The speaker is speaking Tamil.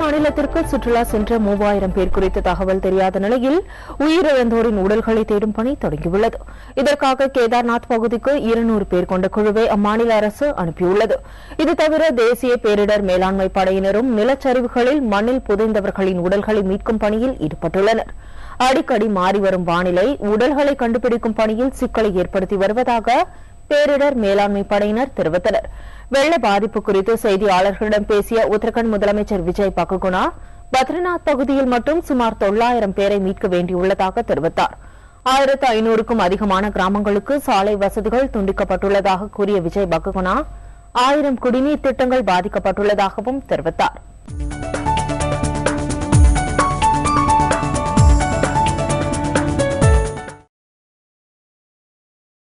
மாநிலத்திற்கு சுற்றுலா சென்ற 3000 பேர் குறித்த தகவல் தெரியாத நிலையில் உயிரிழந்தோரின் உடல்களை தேடும் பணி தொடங்கியுள்ளது. இதற்காக கேதார்நாத் பகுதிக்கு 200 பேர் கொண்ட குழுவை அம்மாநில அரசு அனுப்பியுள்ளது. இது தவிர தேசிய பேரிடர் மேலாண்மை படையினரும் நிலச்சரிவுகளில் மண்ணில் புதைந்தவர்களின் உடல்களை மீட்கும் பணியில் ஈடுபட்டுள்ளனர். அடிக்கடி மாறிவரும் வானிலை உடல்களை கண்டுபிடிக்கும் பணியில் சிக்கலை ஏற்படுத்தி வருவதாக பேரிடர் மேலாண்மை படையினர் தெரிவித்தனர். வெள்ள பாதிப்பு குறித்து செய்தியாளர்களிடம் பேசிய உத்தரகாண்ட் முதலமைச்சர் விஜய் பககுணா பத்ரிநாத் பகுதியில் மட்டும் சுமார் 900 பேரை மீட்க வேண்டியுள்ளதாக தெரிவித்தார். 1500க்கும் அதிகமான கிராமங்களுக்கு சாலை வசதிகள் துண்டிக்கப்பட்டுள்ளதாக கூறிய விஜய் பககுணா 1000 குடிநீர் திட்டங்கள் பாதிக்கப்பட்டுள்ளதாகவும் தெரிவித்தார்.